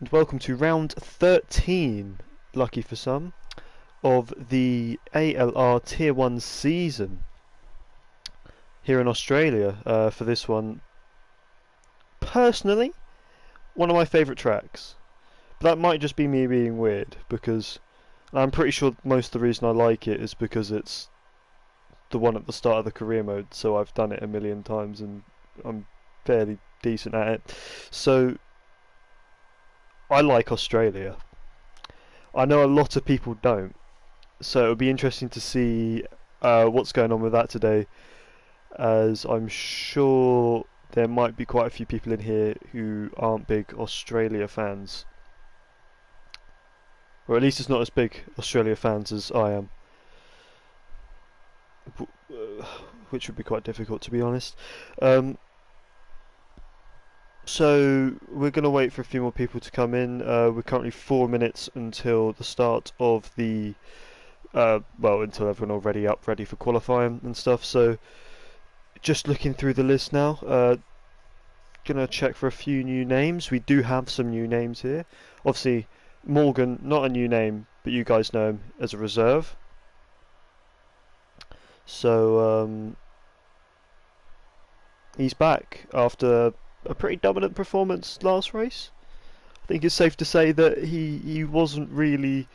and welcome to round 13, lucky for some, of the ALR Tier 1 season here in Australia. For this one, personally, one of my favourite tracks. But that might just be me being weird, because I'm pretty sure most of the reason I like it is because it's the one at the start of the career mode, so I've done it a million times and I'm fairly decent at it. So I like Australia. I know a lot of people don't, so it'll be interesting to see what's going on with that today, as I'm sure there might be quite a few people in here who aren't big Australia fans, or at least it's not as big Australia fans as I am, which would be quite difficult, to be honest. So we're going to wait for a few more people to come in. We're currently 4 minutes until the start of the well, until everyone already up ready for qualifying and stuff. So just looking through the list now, gonna check for a few new names. We do have some new names here. Obviously Morgan, not a new name, but you guys know him as a reserve. So he's back after a pretty dominant performance last race. I think it's safe to say that he wasn't really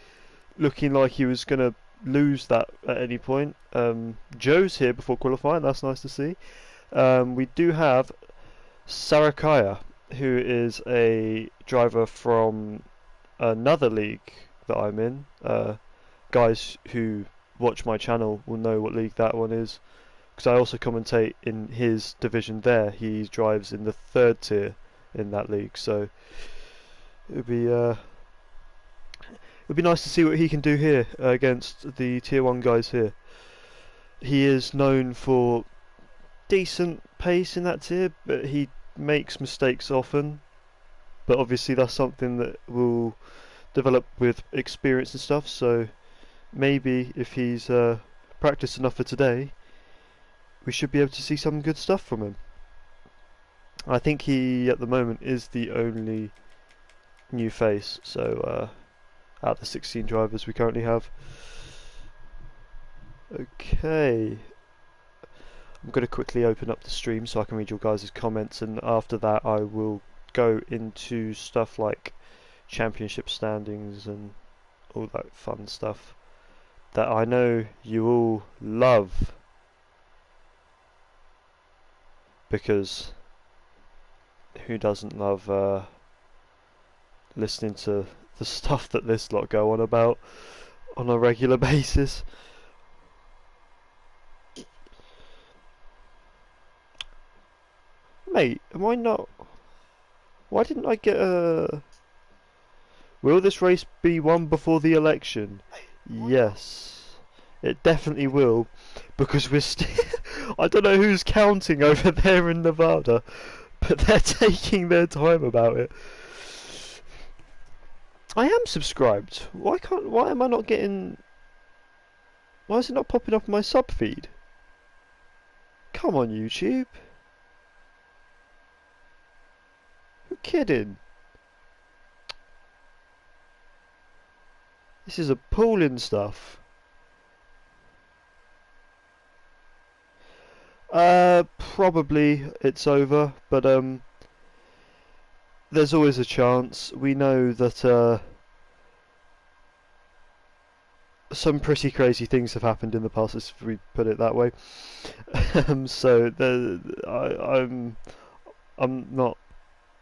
looking like he was going to lose that at any point. Joe's here before qualifying, that's nice to see. We do have Sarakaya, who is a driver from another league that I'm in. Guys who watch my channel will know what league that one is, because I also commentate in his division there. He drives in the 3rd tier in that league, so it would be nice to see what he can do here against the Tier 1 guys here. He is known for decent pace in that tier, but he makes mistakes often. But obviously that's something that will develop with experience and stuff, so maybe if he's practiced enough for today, we should be able to see some good stuff from him. I think he, at the moment, is the only new face, so out of the 16 drivers we currently have. Okay, I'm going to quickly open up the stream so I can read your guys' comments, and after that I will go into stuff like championship standings and all that fun stuff that I know you all love, because who doesn't love listening to the stuff that this lot go on about on a regular basis. Mate, am I not... Why didn't I get a... Will this race be won before the election? Yes, it definitely will, because we're still... I don't know who's counting over there in Nevada, but they're taking their time about it. I am subscribed. Why am I not getting... Why is it not popping up in my sub feed? Come on, YouTube. Who kidding? This is appalling stuff. Probably it's over, but there's always a chance. We know that some pretty crazy things have happened in the past, if we put it that way. So I'm not.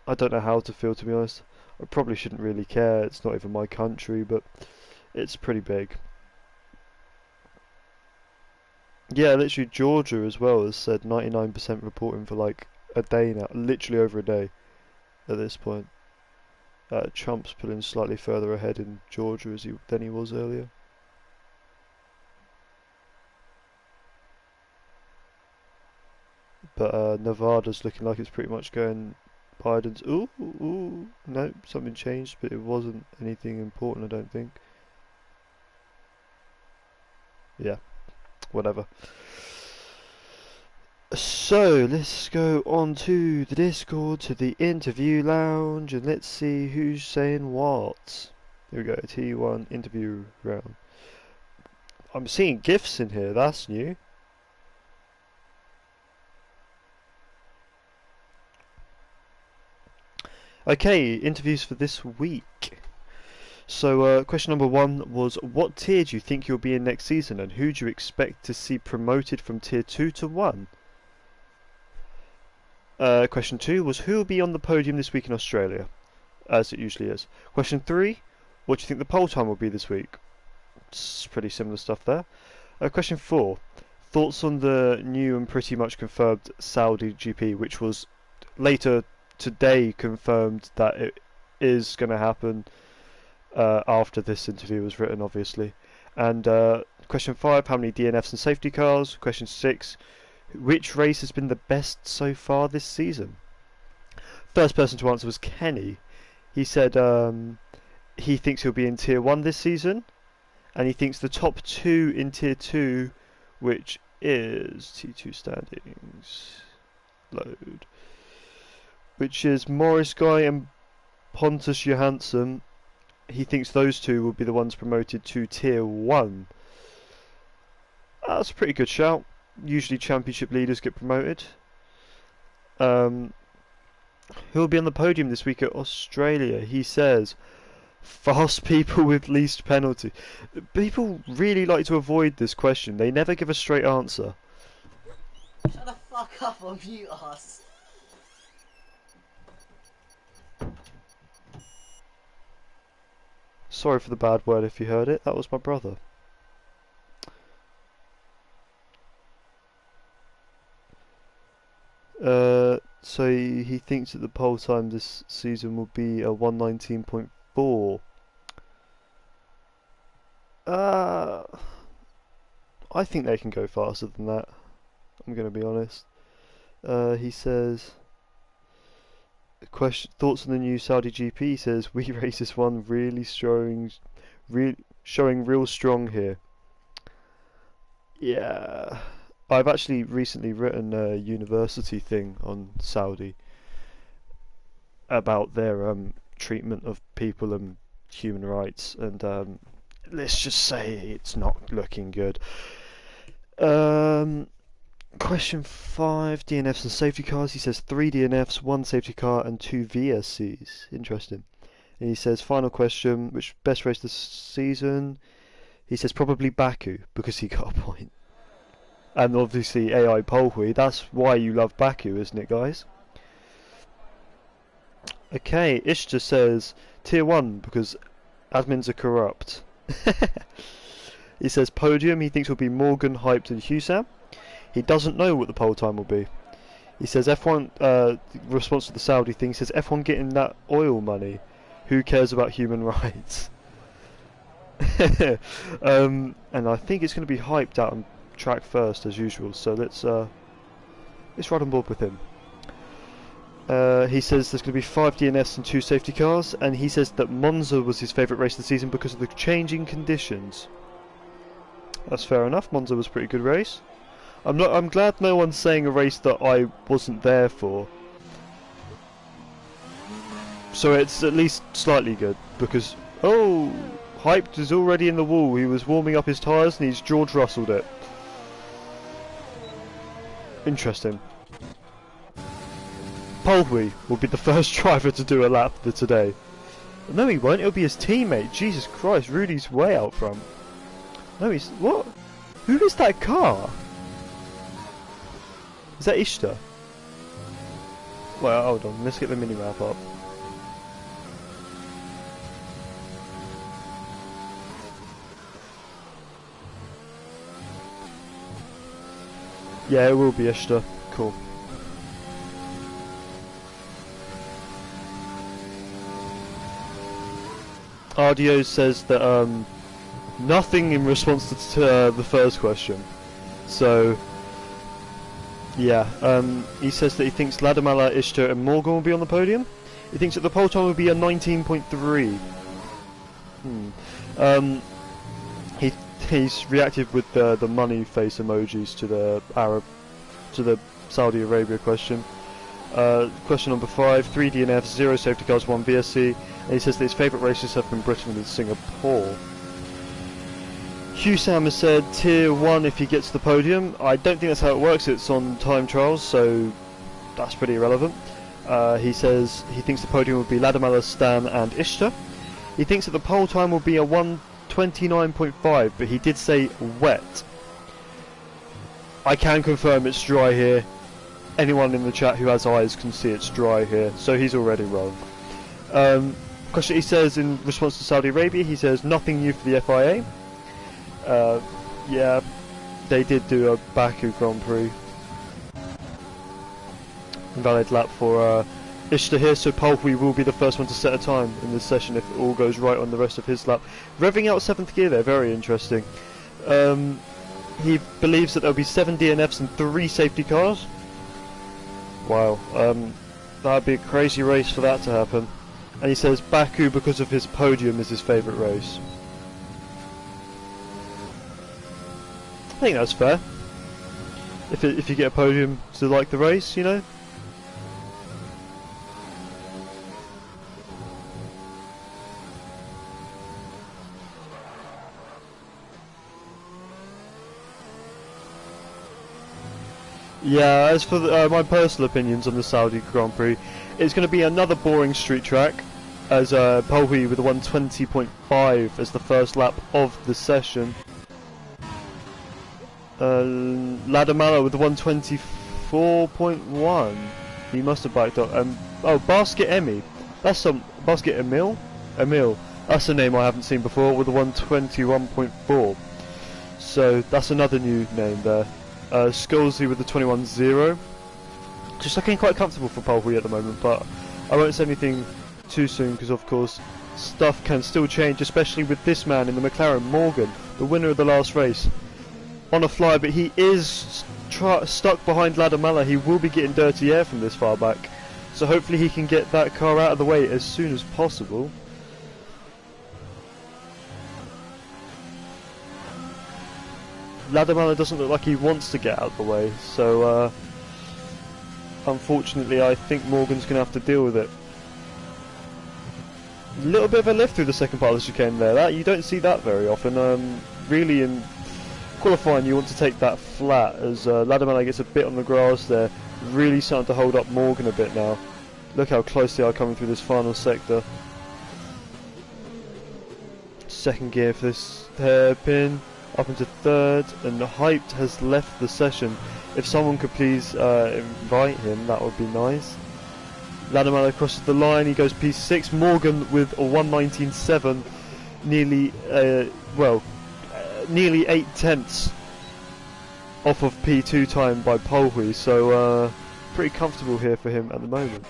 I don't know how to feel, to be honest. I probably shouldn't really care. It's not even my country, but it's pretty big. Yeah, literally Georgia as well has said 99% reporting for like a day now, literally over a day at this point. Trump's pulling slightly further ahead in Georgia than he was earlier. But Nevada's looking like it's pretty much going Biden's. Ooh, no, something changed, but it wasn't anything important, I don't think. Yeah, whatever. So let's go on to the Discord, to the interview lounge, and let's see who's saying what. Here we go, T1 interview round. I'm seeing GIFs in here, that's new. Okay, interviews for this week. So question number 1 was, what tier do you think you'll be in next season, and who do you expect to see promoted from tier 2 to 1? Question 2 was, who will be on the podium this week in Australia, as it usually is. Question 3, what do you think the pole time will be this week? It's pretty similar stuff there. Question 4, thoughts on the new and pretty much confirmed Saudi GP, which was later today confirmed that it is going to happen after this interview was written, obviously. And question 5, how many DNFs and safety cars? Question 6, which race has been the best so far this season? First person to answer was Kenny. He said he thinks he'll be in tier 1 this season, and he thinks the top 2 in tier 2, which is T2 standings, load, which is Morris Guy and Pontus Johansson. He thinks those 2 will be the ones promoted to tier 1. That's a pretty good shout. Usually championship leaders get promoted. Who'll be on the podium this week at Australia? He says fast people with least penalty. People really like to avoid this question. They never give a straight answer. Shut the fuck up or mute us. Sorry for the bad word if you heard it. That was my brother. So he thinks that the pole time this season will be a 119.4. I think they can go faster than that. I'm going to be honest. He says, thoughts on the new Saudi GP? He says, we race this one really showing real strong here. Yeah. I've actually recently written a university thing on Saudi about their treatment of people and human rights, and let's just say it's not looking good. Question 5, DNFs and safety cars. He says 3 DNFs, 1 safety car, and 2 VSCs. Interesting. And he says, final question, which best race this season? He says probably Baku, because he got a point. And obviously AI Polhui, that's why you love Baku, isn't it, guys? Okay, Ishtar says tier 1 because admins are corrupt. He says podium, he thinks will be Morgan, Hyped and Husam. He doesn't know what the pole time will be. He says F1, response to the Saudi thing, he says F1 getting that oil money. Who cares about human rights? And I think it's going to be Hyped out on track first as usual, so let's ride on board with him. He says there's going to be 5 DNFs and 2 safety cars, and he says that Monza was his favourite race of the season because of the changing conditions. That's fair enough. Monza was a pretty good race. I'm glad no one's saying a race that I wasn't there for. So it's at least slightly good, because Hyped is already in the wall. He was warming up his tyres and he's George Russelled it. Interesting. Polhui will be the first driver to do a lap today. No, he won't. It'll be his teammate. Jesus Christ, Rudy's way out front. No, he's... What? Who is that car? Is that Ishtar? Well, hold on. Let's get the mini-map up. Yeah, it will be Ishtar. Cool. RDO says that nothing in response to the first question. So yeah, he says that he thinks Ladamala, Ishtar and Morgan will be on the podium. He thinks that the pole time will be a 19.3. He's reacted with the money face emojis to the Arab, to the Saudi Arabia question. Question number 5, 3 DNFs, 0 safety cars, 1 VSC, and he says that his favourite races have been Britain and Singapore. Hugh Sam has said tier 1 if he gets the podium. I don't think that's how it works, it's on time trials, so that's pretty irrelevant. He says he thinks the podium will be Ladamala, Stan and Ishtar. He thinks that the pole time will be a 1:29.5, but he did say wet. I can confirm it's dry here. Anyone in the chat who has eyes can see it's dry here, so he's already wrong. Question he says in response to Saudi Arabia, he says nothing new for the FIA. Yeah, they did do a Baku Grand Prix. Invalid lap for Ishtar here, so Polwy will be the first one to set a time in this session if it all goes right on the rest of his lap. Revving out 7th gear there, very interesting. He believes that there'll be 7 DNFs and 3 safety cars. Wow, that'd be a crazy race for that to happen. And he says Baku, because of his podium, is his favourite race. I think that's fair. If you get a podium to like the race, you know. Yeah, as for my personal opinions on the Saudi Grand Prix, it's going to be another boring street track, as Polwy with a 1:20.5 as the first lap of the session. Ladamala with a 1:24.1. He must have backed up. Oh, Basket Emmy. That's some Basket Emil. Emil. That's a name I haven't seen before with a 1:21.4. So that's another new name there. Skolzy with the 21.0. Just looking quite comfortable for Polwy at the moment, but I won't say anything too soon because of course stuff can still change, especially with this man in the McLaren, Morgan, the winner of the last race, on a fly, but he is stuck behind Ladamala. He will be getting dirty air from this far back, so hopefully he can get that car out of the way as soon as possible. Ladamala doesn't look like he wants to get out of the way, so unfortunately I think Morgan's going to have to deal with it. A little bit of a lift through the second part of the chicane there. You don't see that very often. Really in qualifying you want to take that flat, as Ladamala gets a bit on the grass there, really starting to hold up Morgan a bit now. Look how close they are coming through this final sector. Second gear for this hairpin. Up into third, and Hyped has left the session. If someone could please invite him, that would be nice. Ladamala crosses the line, he goes P6. Morgan with a 1:19.7, nearly, nearly 8/10 off of P2 time by Polwy, so pretty comfortable here for him at the moment.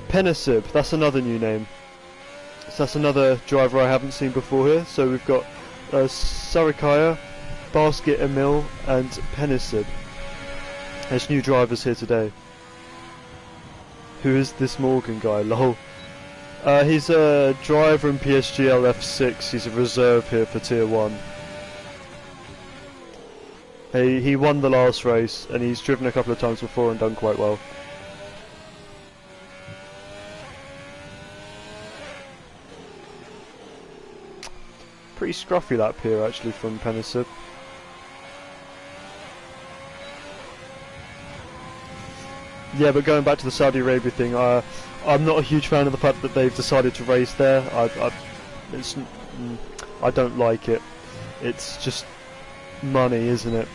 Penisib, that's another new name. So that's another driver I haven't seen before here. So we've got Sarikaya, Basket Emil and Penisib. There's new drivers here today. Who is this Morgan guy? Lol. He's a driver in PSGL F6. He's a reserve here for Tier 1. He won the last race and he's driven a couple of times before and done quite well. Pretty scruffy lap here actually from Penisib. Yeah, but going back to the Saudi Arabia thing, I'm not a huge fan of the fact that they've decided to race there. I don't like it. It's just money, isn't it?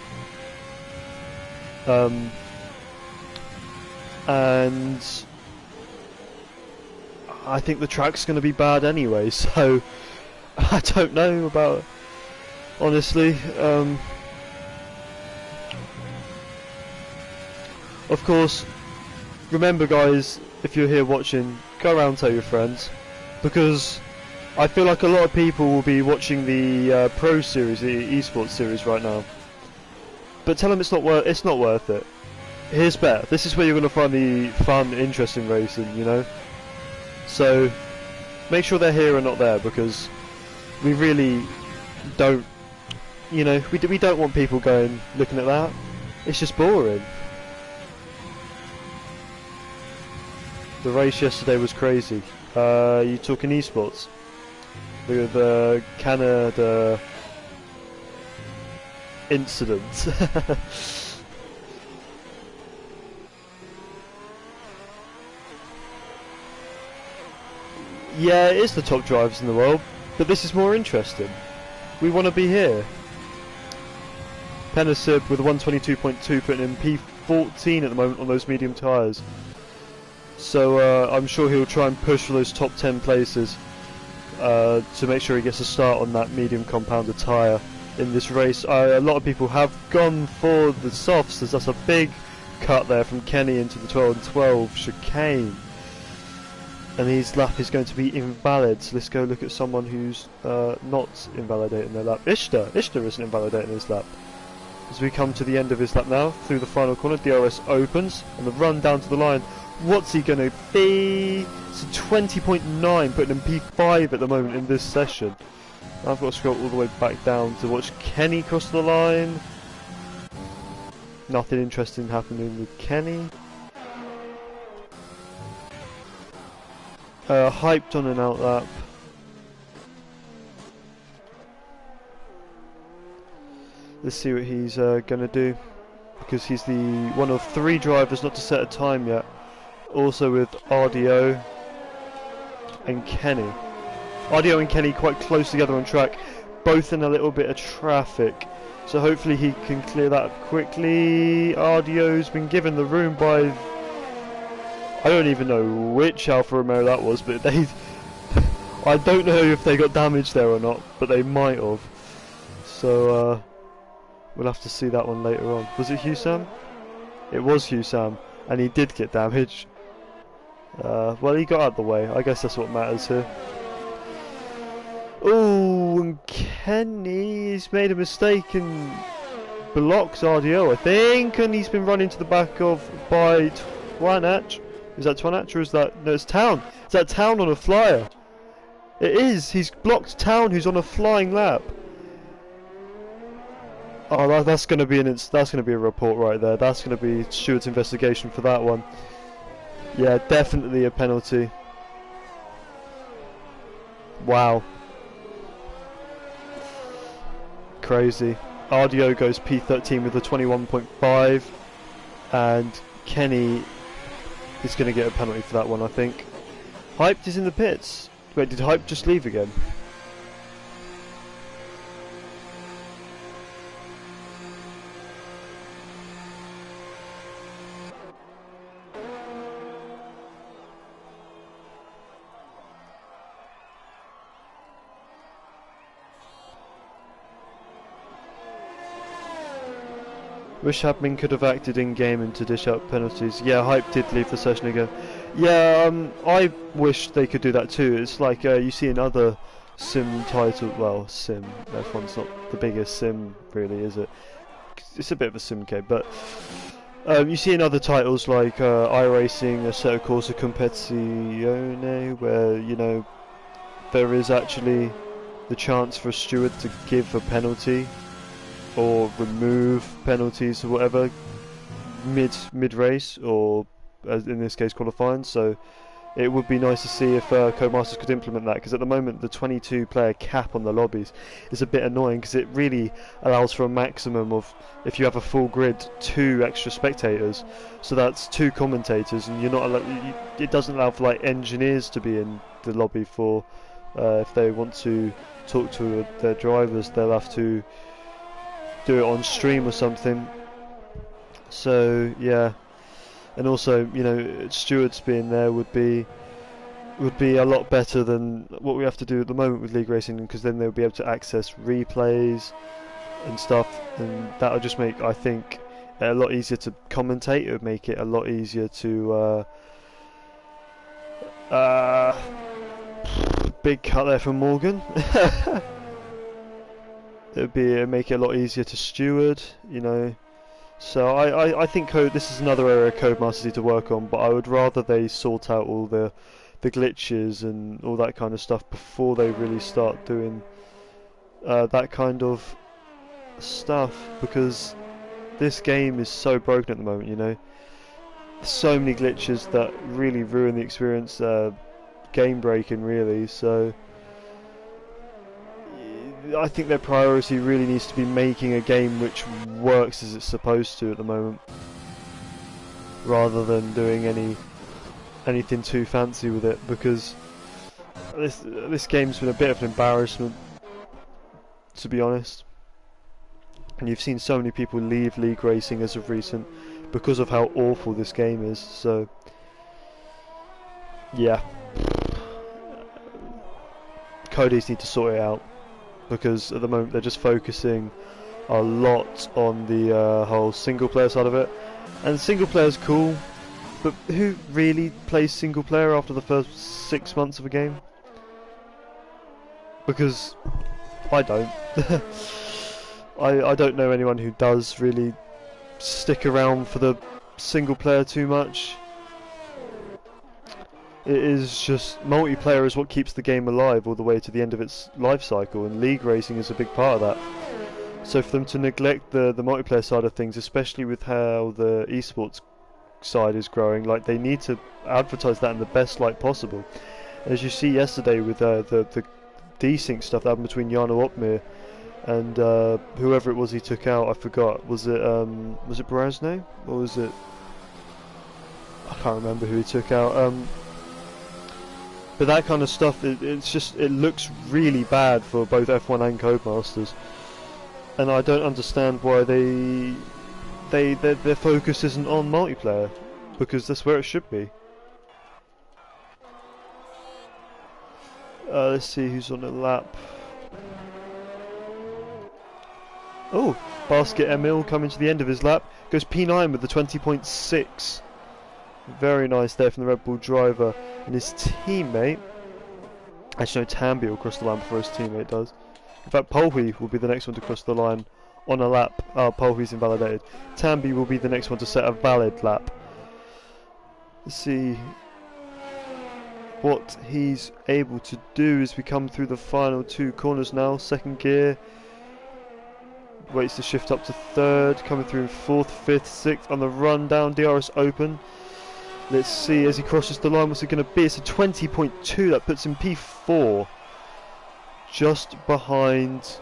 And I think the track's going to be bad anyway, so I don't know about, honestly. Of course, remember guys, if you're here watching, go around and tell your friends, because I feel like a lot of people will be watching the Pro Series, the esports series right now. But tell them it's not worth it. Here's better. This is where you're going to find the fun, interesting racing, you know. So make sure they're here and not there, because we really don't, you know, we don't want people going looking at that. It's just boring. The race yesterday was crazy. You talking esports? The Canada incident. Yeah, it is the top drivers in the world, but this is more interesting. We want to be here. Penasib with a 122.2 putting in P14 at the moment on those medium tyres. So I'm sure he'll try and push for those top 10 places to make sure he gets a start on that medium compounded tyre in this race. A lot of people have gone for the softs as that's a big cut there from Kenny into the 12 and 12 chicane. And his lap is going to be invalid, so let's go look at someone who's not invalidating their lap. Ishtar isn't invalidating his lap. As we come to the end of his lap now, through the final corner, DRS opens, and the run down to the line. What's he going to be? It's a 20.9, putting in P5 at the moment in this session. I've got to scroll all the way back down to watch Kenny cross the line. Nothing interesting happening with Kenny. Hyped on an out lap. Let's see what he's going to do, because he's the one of 3 drivers not to set a time yet. Also with RDO and Kenny. RDO and Kenny quite close together on track, both in a little bit of traffic. So hopefully he can clear that up quickly. RDO's been given the room by... I don't even know which Alfa Romeo that was, but they... I don't know if they got damaged there or not, but they might have. So, we'll have to see that one later on. Was it Husam? It was Husam, and he did get damaged. Well, he got out of the way. I guess that's what matters here. Oh, and Kenny's made a mistake and blocks RDO, I think, and he's been run into the back of by Twanach. Is that Twanach or is that... No, it's Town. Is that Town on a flyer? It is. He's blocked Town, who's on a flying lap. Oh, that's going to be that's going to be a report right there. That's going to be Stewart's investigation for that one. Yeah, definitely a penalty. Wow. Crazy. RDO goes P13 with a 21.5, and Kenny is going to get a penalty for that one, I think. Hyped is in the pits. Wait, did Hype just leave again? Wish admin could have acted in game and to dish out penalties. Yeah, Hype did leave the session again. Yeah, I wish they could do that too. It's like you see in other sim title. Well, sim. F1's not the biggest sim, really, is it? It's a bit of a sim game, but you see in other titles like iRacing, Assetto Corsa Competizione, where you know there is actually the chance for a steward to give a penalty or remove penalties or whatever mid race, or as in this case qualifying. So it would be nice to see if Codemasters could implement that, because at the moment the 22 player cap on the lobbies is a bit annoying, because it really allows for a maximum of, if you have a full grid, 2 extra spectators. So that's 2 commentators, and you're not it doesn't allow for like engineers to be in the lobby for if they want to talk to their drivers, they'll have to do it on stream or something. So yeah, and also you know stewards being there would be a lot better than what we have to do at the moment with league racing, because then they'll be able to access replays and stuff, and that'll just make, I think, it a lot easier to commentate. It would make it a lot easier to big cut there from Morgan. It'd make it a lot easier to steward, you know. So I think this is another area Codemasters need to work on, but I would rather they sort out all the glitches and all that kind of stuff before they really start doing that kind of stuff, because this game is so broken at the moment, you know. So many glitches that really ruin the experience, game breaking really, so I think their priority really needs to be making a game which works as it's supposed to at the moment, rather than doing anything too fancy with it, because this game's been a bit of an embarrassment, to be honest. And you've seen so many people leave League Racing as of recent because of how awful this game is, so yeah. Codeys need to sort it out, because at the moment they're just focusing a lot on the whole single player side of it. And single player is cool, but who really plays single player after the first 6 months of a game? Because I don't. I don't know anyone who does really stick around for the single player too much. It is just, multiplayer is what keeps the game alive all the way to the end of its life cycle, and League Racing is a big part of that. So for them to neglect the multiplayer side of things, especially with how the esports side is growing, like, they need to advertise that in the best light possible. As you see yesterday with the desync stuff that happened between Jarno Opmir and whoever it was he took out, I forgot. Was it Brasno? Or was it... I can't remember who he took out. But that kind of stuff, it looks really bad for both F1 and Codemasters. And I don't understand why their focus isn't on multiplayer, because that's where it should be. Let's see who's on the lap. Oh, Basket Emil coming to the end of his lap. Goes P9 with the 20.6. Very nice there from the Red Bull driver. And his teammate... Actually, no, Tambi will cross the line before his teammate does. In fact, Polhui will be the next one to cross the line on a lap. Oh, Polhui's invalidated. Tambi will be the next one to set a valid lap. Let's see what he's able to do as we come through the final two corners now. Second gear. Waits to shift up to third. Coming through in fourth, fifth, sixth on the run down. DRS open. Let's see as he crosses the line, what's it going to be? It's a 20.2. That puts him P4. Just behind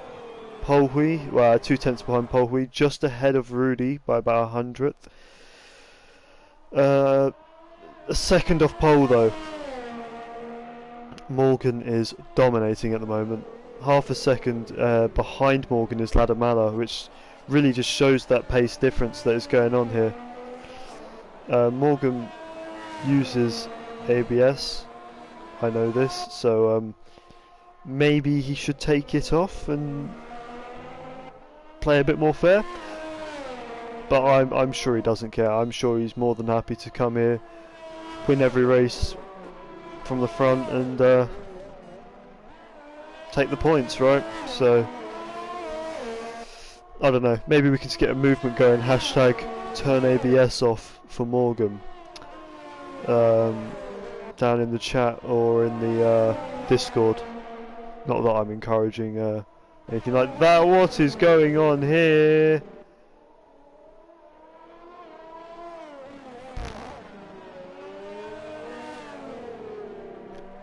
Polhui. Well, 2/10 behind Polhui. Just ahead of Rudy by about 100th. A second off pole though. Morgan is dominating at the moment. Half a second behind Morgan is Ladamala, which really just shows that pace difference that is going on here. Morgan uses ABS, I know this, so maybe he should take it off and play a bit more fair, but I'm sure he doesn't care. I'm sure he's more than happy to come here, win every race from the front and take the points, right? So I don't know, maybe we can just get a movement going, hashtag turn ABS off for Morgan, down in the chat or in the Discord. Not that I'm encouraging anything like that. What is going on here?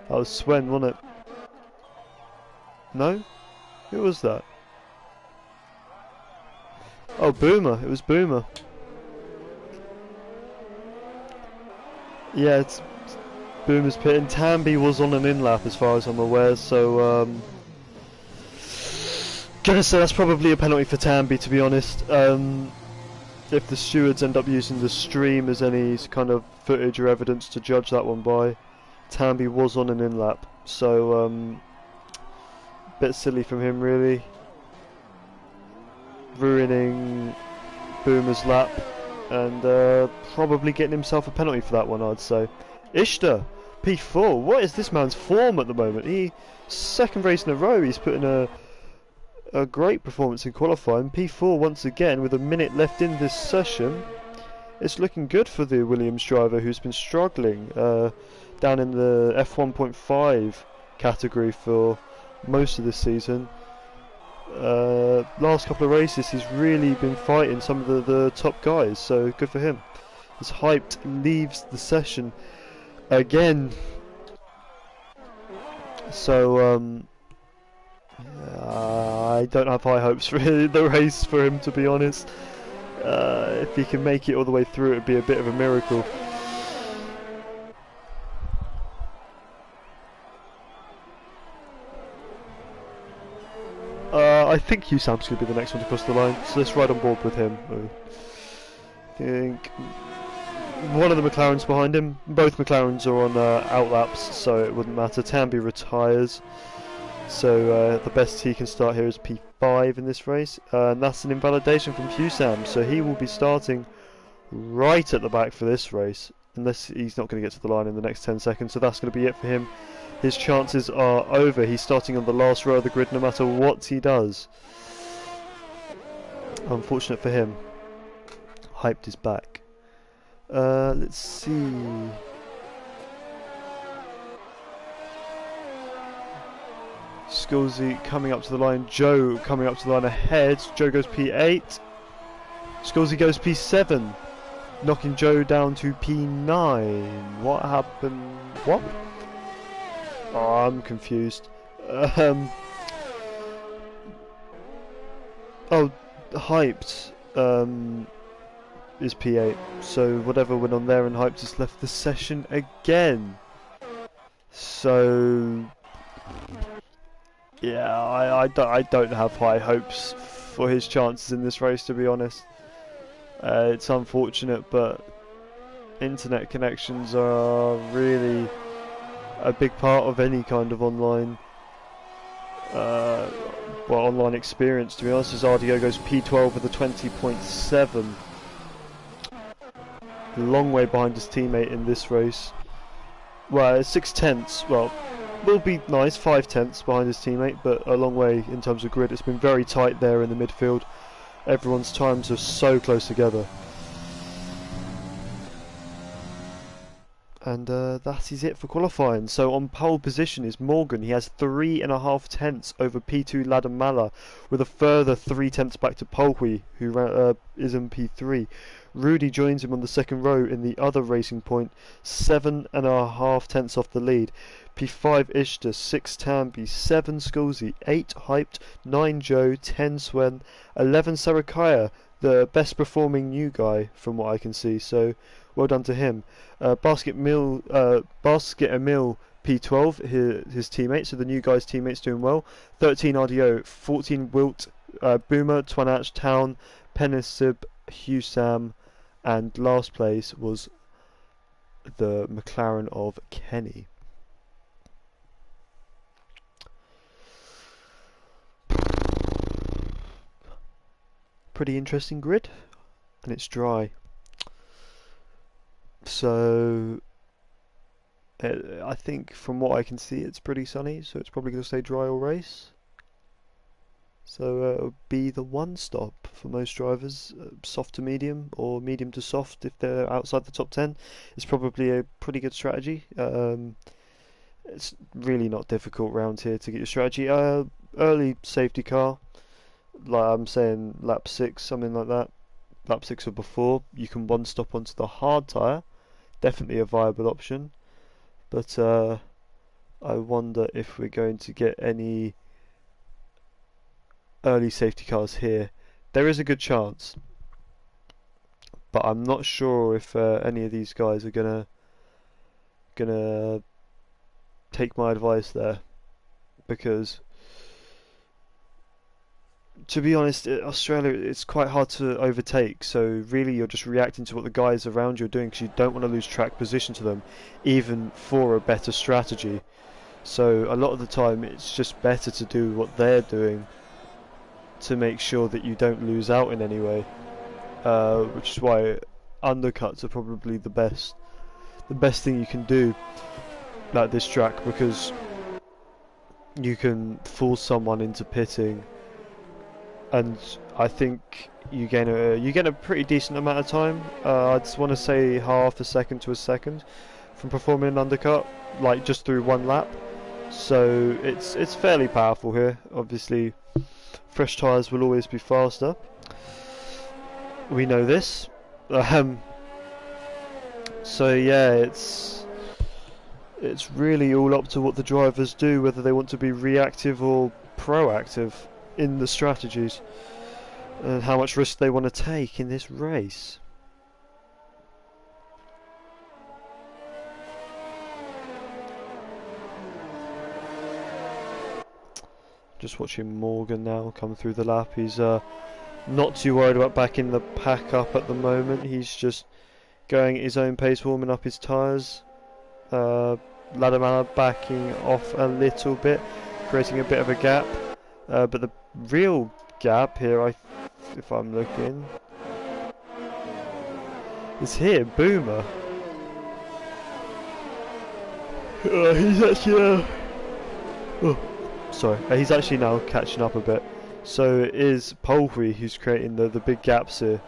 That was Sven, wasn't it? No? Who was that? Oh, Boomer. It was Boomer. Yeah, it's Boomer's pit, and Tambi was on an in-lap as far as I'm aware, so gonna say that's probably a penalty for Tambi, to be honest. If the stewards end up using the stream as any kind of footage or evidence to judge that one by, Tambi was on an in-lap, so bit silly from him really, ruining Boomer's lap and probably getting himself a penalty for that one, I'd say. Ishtar, P4. What is this man's form at the moment? He second race in a row. He's put in a great performance in qualifying. P4 once again with a minute left in this session. It's looking good for the Williams driver who's been struggling down in the F1.5 category for most of this season. Last couple of races he's really been fighting some of the top guys, so good for him. As Hyped leaves the session again. So I don't have high hopes for the race for him, to be honest. If he can make it all the way through, it would be a bit of a miracle. I think Hugh Sam's going to be the next one to cross the line, so let's ride on board with him. I think one of the McLarens behind him. Both McLarens are on outlaps, so it wouldn't matter. Tamby retires, so the best he can start here is P5 in this race, and that's an invalidation from Hugh Sam, so he will be starting right at the back for this race, unless he's not going to get to the line in the next 10 seconds, so that's going to be it for him. His chances are over. He's starting on the last row of the grid no matter what he does. Unfortunate for him. Hyped is back. Let's see. Sculzy coming up to the line. Joe coming up to the line ahead. Joe goes P8. Sculzy goes P7. Knocking Joe down to P9. What happened? What? Oh, I'm confused. Oh, Hyped is P8. So whatever went on there, and Hyped has left the session again. So yeah, I don't have high hopes for his chances in this race, to be honest. It's unfortunate, but internet connections are really a big part of any kind of online online experience, to be honest. As RDO goes P12 with a 20.7, long way behind his teammate in this race. Well, 6/10, well, will be nice, 5/10 behind his teammate, but a long way in terms of grid. It's been very tight there in the midfield. Everyone's times are so close together. And that is it for qualifying. So on pole position is Morgan. He has 3.5 tenths over P2 Ladamala, with a further 3 tenths back to Polhui, who is in P3. Rudy joins him on the second row in the other racing point, 7.5 tenths off the lead. P5 Ishta, 6 Tambi, 7 Sculzy, 8 Hyped, 9 Joe, 10 Swen, 11 Sarakaya, the best performing new guy from what I can see, so well done to him. Basket Emil P12, his teammate, so the new guy's teammates doing well. 13 RDO, 14 Wilt, Boomer, Twanach, Town, Penisib, Hugh Sam, and last place was the McLaren of Kenny. Pretty interesting grid, and it's dry. So I think from what I can see it's pretty sunny, so it's probably going to stay dry all race. So it'll be the one stop for most drivers, soft to medium or medium to soft if they're outside the top 10. It's probably a pretty good strategy. It's really not difficult round here to get your strategy. Early safety car, like I'm saying lap 6, something like that. Lap 6 or before, you can one stop onto the hard tyre. Definitely a viable option, but I wonder if we're going to get any early safety cars here. There is a good chance, but I'm not sure if any of these guys are gonna take my advice there, because to be honest, Australia, it's quite hard to overtake, so really you're just reacting to what the guys around you are doing, because you don't want to lose track position to them, even for a better strategy. So a lot of the time it's just better to do what they're doing to make sure that you don't lose out in any way, which is why undercuts are probably the best thing you can do at this track, because you can fool someone into pitting, and I think you gain a pretty decent amount of time. I just want to say half a second to a second from performing an undercut, like just through one lap. So it's fairly powerful here. Obviously, fresh tyres will always be faster. We know this. Um, so yeah, it's really all up to what the drivers do, whether they want to be reactive or proactive in the strategies, and how much risk they want to take in this race. Just watching Morgan now come through the lap. He's not too worried about backing the pack up at the moment. He's just going at his own pace, warming up his tyres. Ladamala backing off a little bit, creating a bit of a gap. But the real gap here, if I'm looking, is here. Boomer. He's actually. Oh, sorry. He's actually now catching up a bit. So it is Polwy who's creating the big gaps here.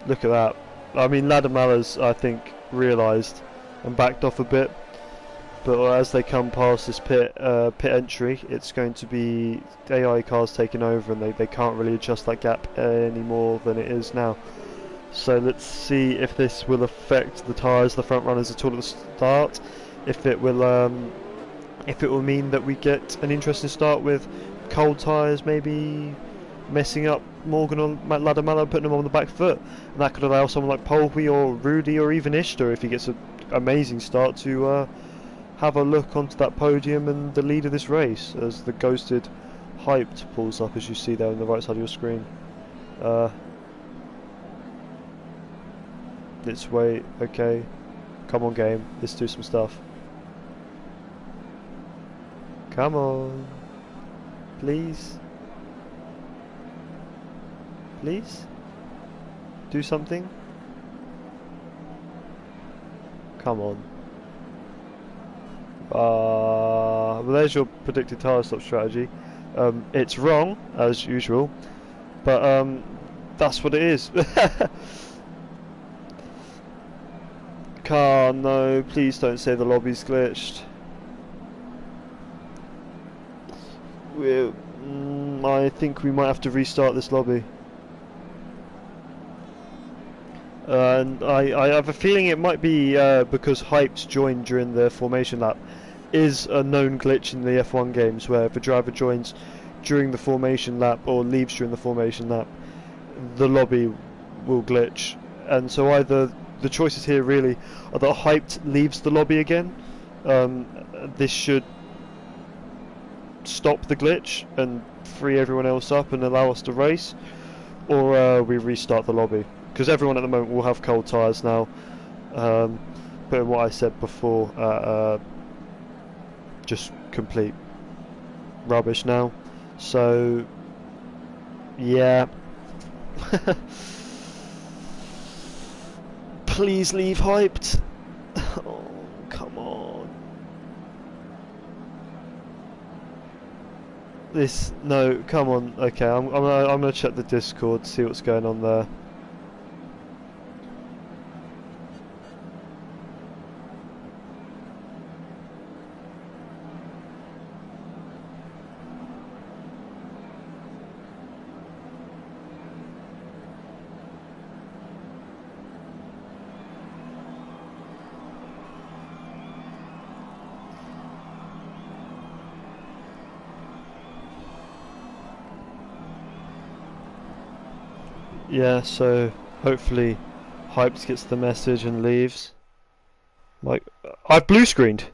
Look at that. I mean, Ladamala's, I think, realised and backed off a bit. But as they come past this pit entry, it's going to be AI cars taking over, and they can't really adjust that gap any more than it is now. So let's see if this will affect the tyres, the front runners at all at the start. If it will mean that we get an interesting start with cold tyres, maybe messing up Morgan or Ladamala, putting them on the back foot, and that could allow someone like Polwy or Rudy or even Ishtar, if he gets an amazing start, to have a look onto that podium and the lead of this race, as the ghosted hyped pulls up, as you see there on the right side of your screen. Let's wait. Okay, come on game, let's do some stuff. Come on, please, please do something. Come on. Well, there's your predicted tyre stop strategy. It's wrong as usual, but that's what it is. Car, no, please don't say the lobby's glitched. I think we might have to restart this lobby. And I have a feeling it might be because Hyped joined during the formation lap. Is a known glitch in the F1 games, where if a driver joins during the formation lap or leaves during the formation lap, the lobby will glitch. And so either the choices here really are that Hyped leaves the lobby again. This should stop the glitch and free everyone else up and allow us to race, or we restart the lobby, because everyone at the moment will have cold tyres now. Putting what I said before, just complete rubbish now. So yeah. Please leave Hyped. Oh, come on. No, come on. Okay, I'm gonna check the Discord, see what's going on there. Yeah, so hopefully Hyped gets the message and leaves. Like, I've blue screened.